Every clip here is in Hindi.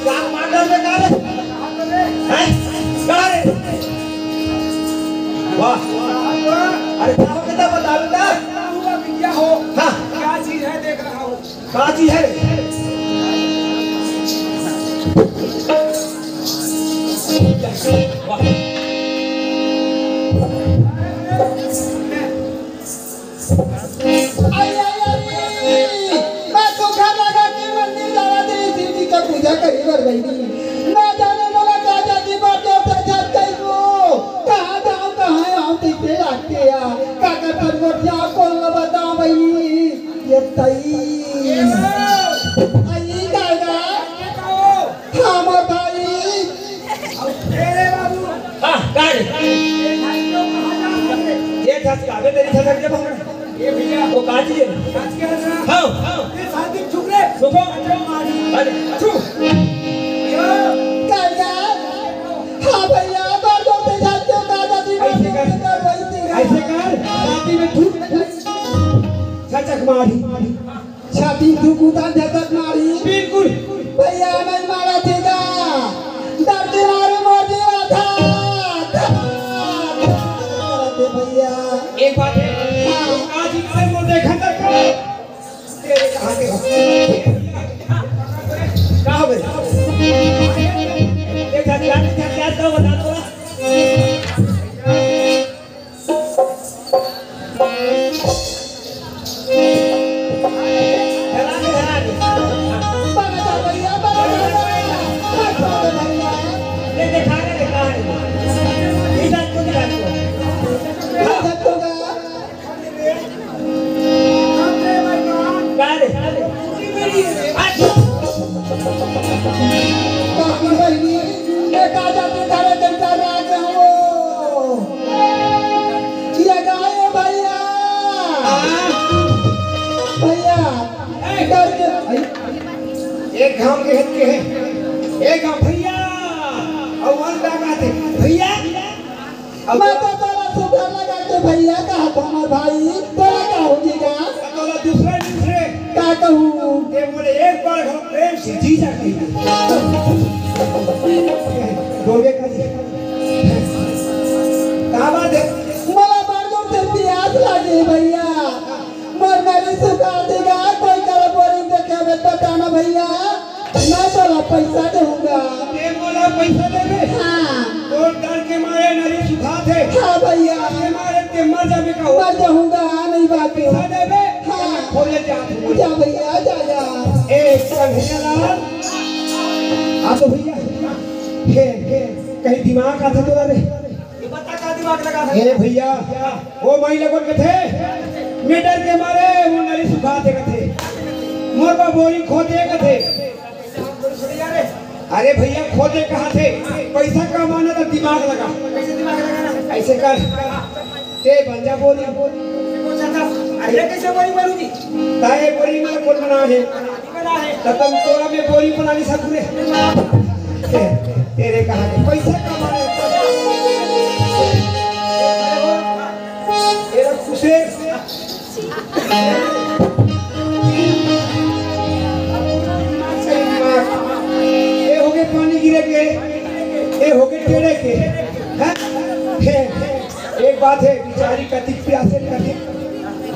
जान मार दे का रे हैं का रे वाह अरे क्या हो गया बता बेटा हुआ क्या हो हां क्या चीज है देख रहा हूं क्या चीज है वाह पूजा करी बर गई ना जाने वाला का जाती बात होता जात कई को कहां जाऊं कहां आऊं तेरे आके या काका परवट जा को बता भाई ये तई आई कागा हां भाई तेरे बाबू हां गाड़ी ये छत आगे तेरी छत के पकड़ ये भैया वो काची है आज क्या है ना हां ये शादी छुप रे रुको मारी अरे छू कागा हां भैया बार होते जाते का जाती ऐसे कर छाती में ठुक छचक मारी छाती ठुकुता झटक मारी बिल्कुल भैया नहीं मारा थेगा डर के मारे मोर दिया था भैया एक बात है आज इसे वो देखा तक तेरे कहां के क्या हो गया एक क्या तो बता दो एक गांव के हित के हैं एक गांव भैया और वन लगा थे भैया मैं तो तेरा सुगर लगा के भैया कहा था हमार भाई तेरा क्या हो जीगा तोला दूसरा दूसरे क्या कहूँ ये बोले एक बार हम प्रेम से जी जा कही दोगे का जी कहाँ बात है मला बार जो से प्यास लगे भैया मर मेरे सुखा देगा कोई कर बोरी देखे बेटा ना भैया मैं तोला पैसा दूंगा ये बोला पैसा देवे हाँ तो डर के मारे नरी सुखा थे हाँ भैया के मारे ते मर जावे का हो मर जाऊंगा नहीं बात पैसा देवे हाँ खोले जा जा भैया जा जा एक भैया लाल आ तो भैया हे कहीं दिमाग आता तो रे ये बता का दिमाग लगा था ए भैया वो मई लगन के थे मीटर के मारे वो नरी सुखा दे थे मोर बोरी खोदे के थे अरे भैया खोदे कहाँ थे पैसा कमाना था दिमाग लगा कैसे दिमाग लगाना ऐसे कर ते बंजा बोली अरे कैसे बोली बोलूंगी ताए बोरी में कौन बना है बना है तब तुम तोरा में बोरी बना नहीं सकूंगे तेरे कहाँ के पैसा कमाने तेरा खुशे ये हो गए पानी गिरे के ये हो गए टेढ़े के हैं एक बात है बेचारी कति प्यासे कति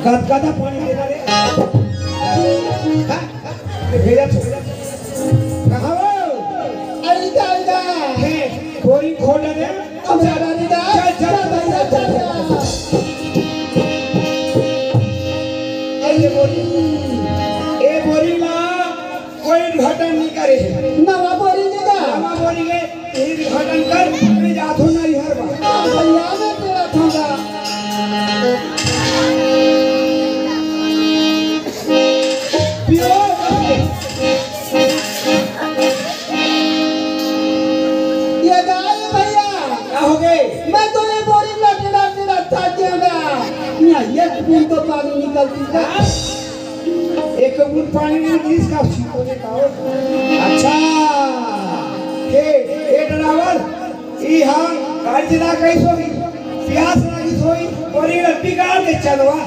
गदगदा पानी देना रे भेजा कहाँ हो आई जाएगा बोरी खोल दे अब ज्यादा नहीं दा चल भैया चल ये बोरी ला कोई उद्घाटन नहीं करे नवा बोरी देगा नवा बोरी के उद्घाटन कर मैं जाथो नहीं हर बार भैया मैं तेरा थांगा पियो ये गाय भैया क्या हो गए मैं तो ये बोरी लटना था जाएगा ये बूंद तो पानी निकलती है एक बूंद पानी नहीं गिरी इसका छिपोने का हो अच्छा के ड्राइवर ई हम गाड़ी चला कैसे होगी प्यास लगी सोई बोरी लट्टी गाड़ के चलवा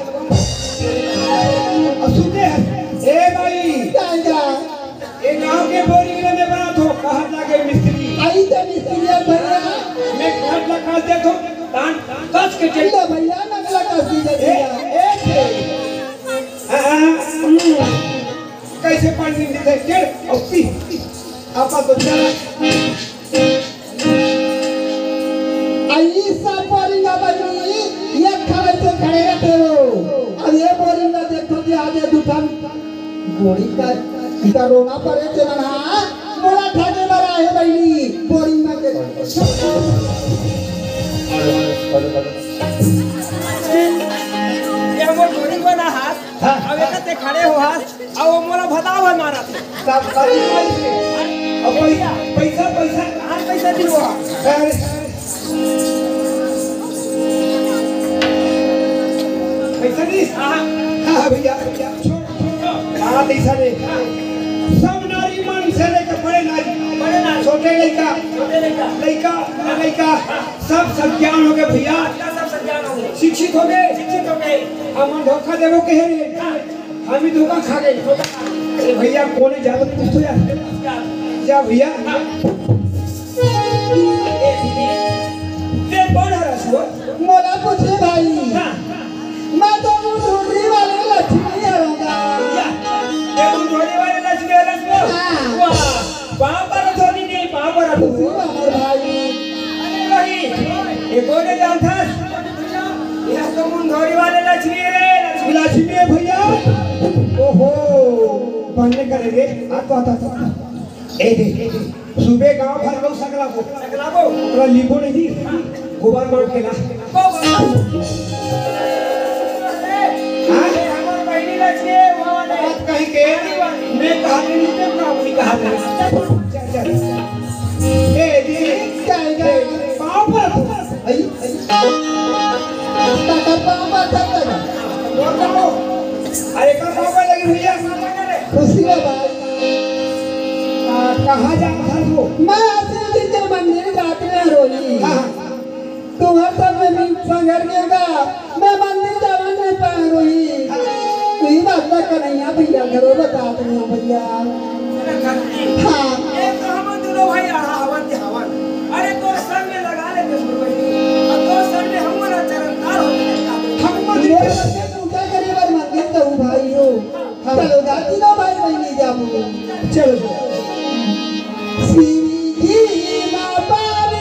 सुनते हैं ए भाई जाएगा ये गांव के बोरी में बना तो मिस्त्री भैया मैं काट लगा दे तो तान कस के चल ले भैया नगला का सीधा दिया कैसे पानी दे चल और पी आपा तो चला ऐसा बोरिंगा बनी ये खड़े से खड़े रहते हो अब ये बोरिंगा देखो कि आगे दुकान बोरी का इधर रोना पड़े चला ना मोला ठाके बड़ा है भाई बोरिंगा के ये हमर बोरी बना हाथ अब एकते खड़े हो हाथ अब वो मोला भताव है मारा थे सब अब पैसा पैसा हाथ पैसा दिलवा पैसा नहीं हाँ भैया हाँ पैसा नहीं सब नारी मान से लेकर बड़े नारी छोटे लड़का सब सज्ञान हो गए भैया सब सज्ञान हो गए शिक्षित हो गए हम धोखा देवो कहे रे हम ही धोखा खा गए ए भैया कौन है ज्यादा पूछो यार जा भैया ते कौन है रसो मोला पूछे भाई मैं तो ढूंढने वाले लक्ष्मी आऊंगा ये ढूंढने वाले लक्ष्मी वाह वहां पर धोनी नहीं वहां पर खुशी वाले भाई अरे वही ये कौन है जानता यह तो ढूंढने वाले लक्ष्मी रे लक्ष्मी है भैया ओहो बनने करे रे आता ए दे सुबह गांव भर में सकला को पूरा लीबो नहीं थी गोबर मार के ना कहीं के मैं कहा नहीं तो काबू कहा चल ए दी जाएगा पाँव पर आई टाटा पापा टाटा बोल दो अरे का पाँव पर लगी भैया खुशी है भाई कहाँ जा रहा वो मैं आते दिन के मंदिर जाते हैं रोली तुम्हारे सब में संगर देगा मैं मंदिर जाना नहीं पाए रोही कोई बात ना कन्हैया भैया घरों बता दो भैया हाँ एक तो हम दोनों भाई हवन के हवन अरे तो सर में लगा ले अब तो सर में हम ना चरणदार हो हम ये बच्चे पूजा करे बार मंदिर जाऊँ भाई हो चलो जाती ना भाई नहीं जाऊँ चलो सीधी माँ पानी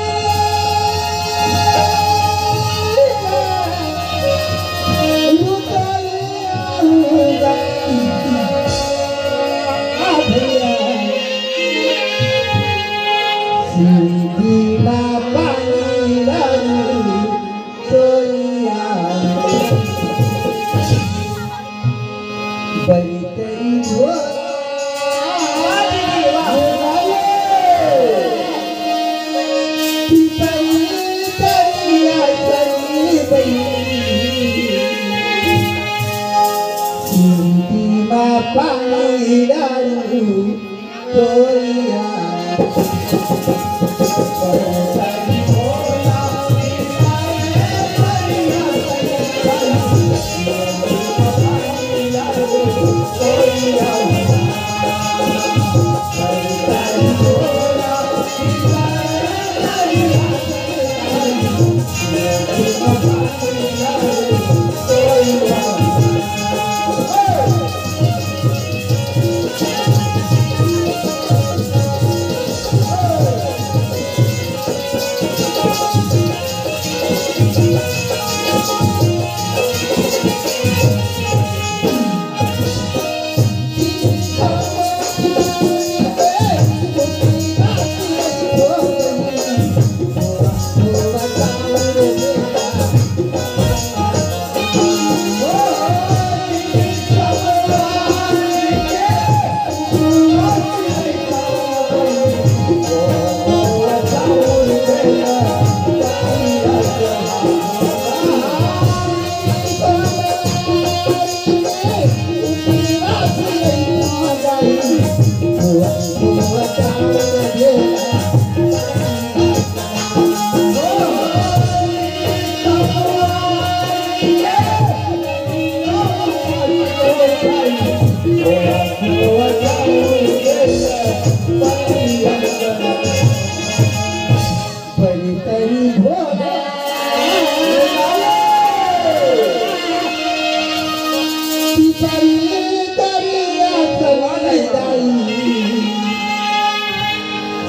पानी डालू तोरिया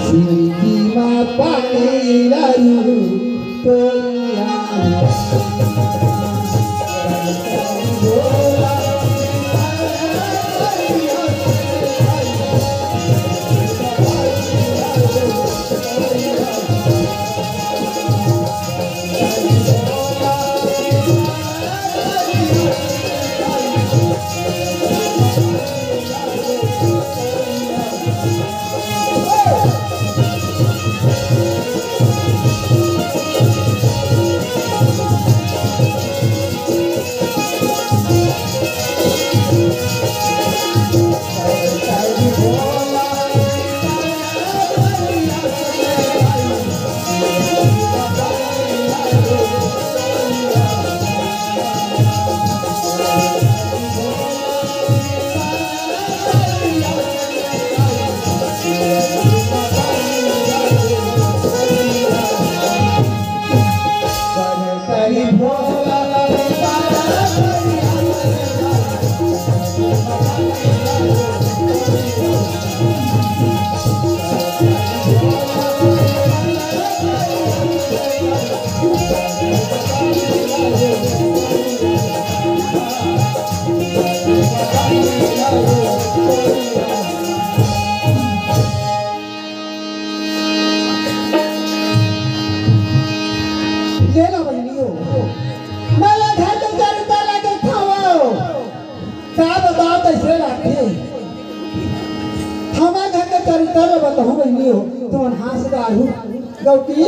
सिंगी माँ पानी लायू तो गौटी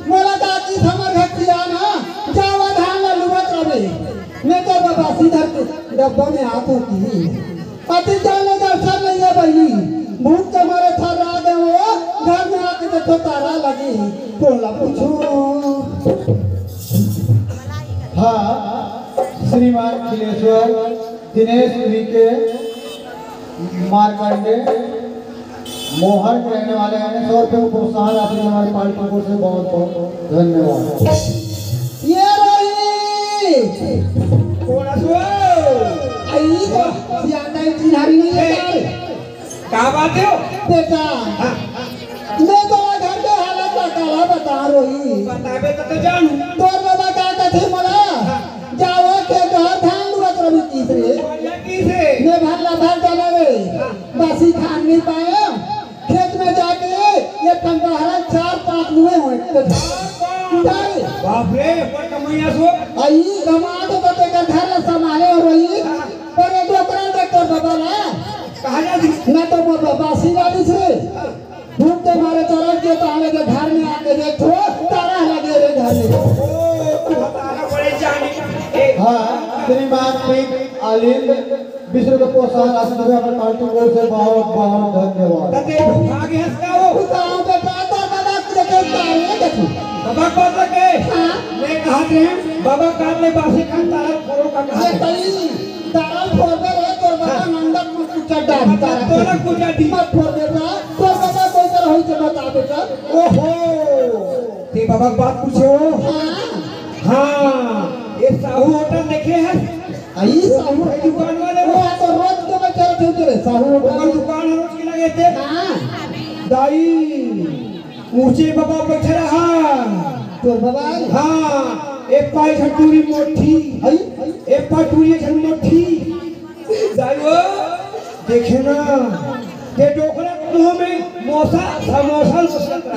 मोला दादी हमर घटिया ना जावा धान ला लुवत रवे मैं तो बाबा सीधर के डब्बा में हाथ होती पति जाने दर्शन नहीं है बहनी भूख के मारे थर रहा गए वो घर में आके देखो तारा लगी बोला पूछो। हाँ, श्रीमान खिलेश्वर दिनेश जी के मारकंडे मोहर के रहने वाले हैं। 100 रुपये को प्रोत्साहन राशि हमारी पार्टी को से बहुत बहुत धन्यवाद। ये रही कौन असो आई तो ज्यादा चिन्हारी नहीं है क्या बात है बेटा मैं तो घर के हालत का काला बता रही बताबे तो जानू तोर बाबा का कथे मला जाओ के घर धान लुवत रही तीसरे किसे मैं भरला भर डाला रे बासी खान नहीं पाए खेत में जाके ये कंबाहरा 4-5 लुए हुए बाप रे पर कमैया सो आई गमा तो बते का घर ला संभाले हो रही पर ये डोकरा डॉक्टर बाबा ला कहा जा मैं तो बासी वाली से भूख के मारे चढ़ के तो हमें के घर में आके देखो तारा लगे रे घर में ओ तारा बड़े जाने हाँ, श्रीमान प्रीत आलिंद विश्व को प्रोत्साहन राशि देवे हमारी पार्टी को से बहुत बहुत धन्यवाद। तते भागे हंसका वो गांव पे तो बाबा के तारे देखो बाबा को लगे हां मैं कहा थे बाबा काट ले बासी खान तारा फोड़ो का कहा ये तई तारा फोड़ दे रे तोर बाबा मंडप में कुछ चढ़ा तारा तोरा कुछ दी मत फोड़ देता तोर बाबा कोई तरह होई से बता बेटा ओहो ते बाबा की बात पूछो हां ये साहू होटल देखे हैं आई साहू है दुकान वाले वो तो रोज के में चल थे तेरे साहू होटल दुकान रोज की लगे थे हां दाई ऊंचे बाबा बैठे रहा तोर बाबा हां एक पाई छटूरी मोठी आई एक पाई टूरी छन मोठी दाई वो देखे ना ये डोकरा मुंह में मोसा समोसा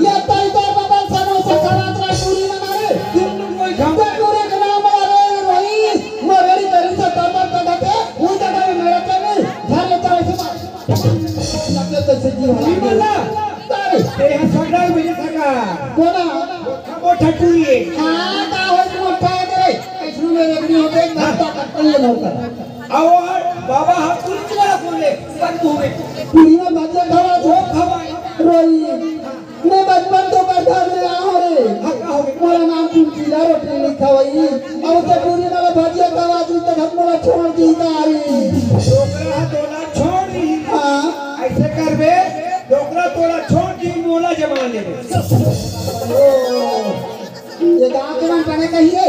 ये तई तोर बाबा समोसा खराब रहा टूरी में मारे तुम कोई खाओ टूरी के नाम मारे वही मोरेरी तेरी से तंबर का ढके वो जगह में मेरे चले घर ले चले से लगते तो से जीव नहीं बोला तारे तेरे हाथ सगड़ा में सका कोना वो ठटूरी है हां का हो मोटा दे इसनु में रेगनी होते नाता करते हैं नौकर और बाबा हाथ कुछ वाला बोले बंद हो गए पूरी में बाजे खवा वो खवा रोई मैं बचपन तो बैठा में आ हो रे हक्का हो गए मोला नाम कुंजीला रोटी नहीं खवाई और से पूरी वाला भाजिया खवा दी तो हम मोला छोड़ दी तारी डोकरा तोला छोड़ दी हां ऐसे कर बे डोकरा तोला छोड़ दी मोला जमा ले ये गांव के मन बने कहिए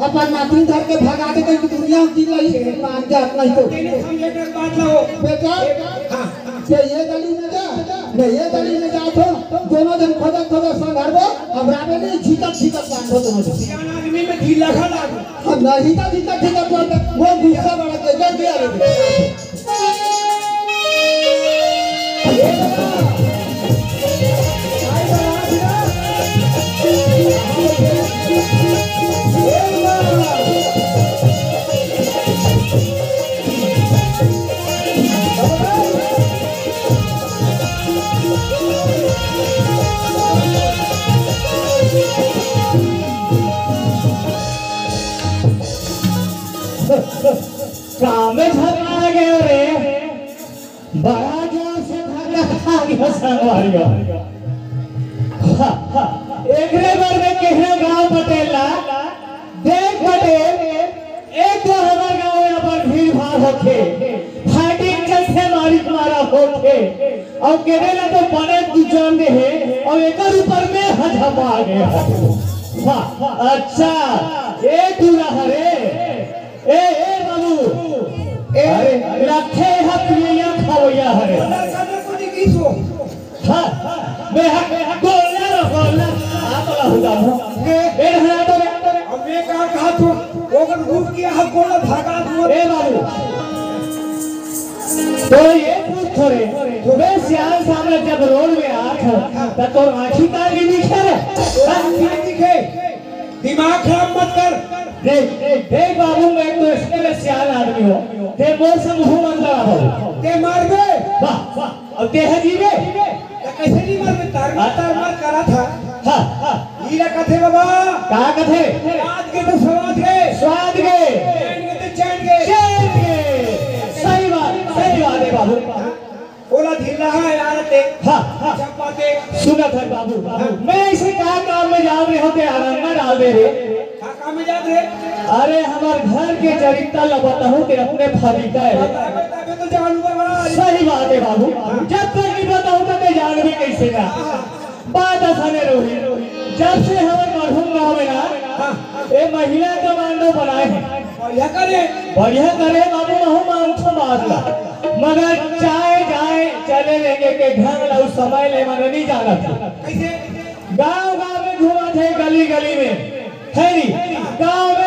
अपन नातिन घर के भगा के कहीं दुनिया की रही मान जात नहीं तो तेरे समझे कर बात लो बेटा हां ये गली में जा मैं ये गली में जा तो दोनों जन खोजत खोजत संघारबो हमरा में नहीं झिकत बांधो दोनों जन सियान आदमी में ढील लगा लागो हम नहीं था झिकत बांधो वो गुस्सा बड़ा के जल्दी आ रे काम में झगड़ा गया रे बड़ा जोर से झगड़ा खा गया संगवारियो एकरे बार में केहरा गांव पटेला देख पटेल एक तो हमार गांव में अपन भीड़ भाड़ होके फाइटिंग जैसे मारी मारा होके और केरेला तो बने दुजान दे है और एकर ऊपर में हजमा आ गया वाह अच्छा ए दूरा हरे ए बाबू अरे रखे हक ये खावया हरे सामने को दिखीसो हां मैं हक बोलना आप ला हुदा ए हरा तो अब मैं कहा तो ओकर रूप किया हक बोला भागा दो ए बाबू तो ये पूछ थोड़े मैं श्याम सामने जब रोड में आया था तो आंखी काल की दिखे रे क्या दिखे दिमाग खराब मत कर देख बाबू मैं तो इसके लिए सियान आदमी हो ते मोर से मुंह मंदा हो ते मार बे वाह वाह अब देह जीवे कैसे नहीं मार बे तार मार करा था हां हीरा कथे बाबा का कथे आज के तो स्वाद के चैन के सही बात है बाबू बोला ढीला है यार ते हां चपाते सुना था बाबू मैं इसे काम में जा रहे होते आराम में डाल दे रे काम में जात रे अरे हमार घर के चरित्र लबता हूं ते अपने फरीका है बताबे तो जानू बड़ा सही बात है बाबू जब तक नहीं बताऊं तो मैं जान भी कैसे ना बात आसाने रोही जब से हमारे मरहूम गांव में ना ये महिला कमांडो बनाए हैं बढ़िया करे बाबू हम मांगो मारला मगर जाए चले लेंगे के ढंग ला उस समय ले मन नहीं जाना था कैसे गांव में घूमा थे गली में है नहीं गांव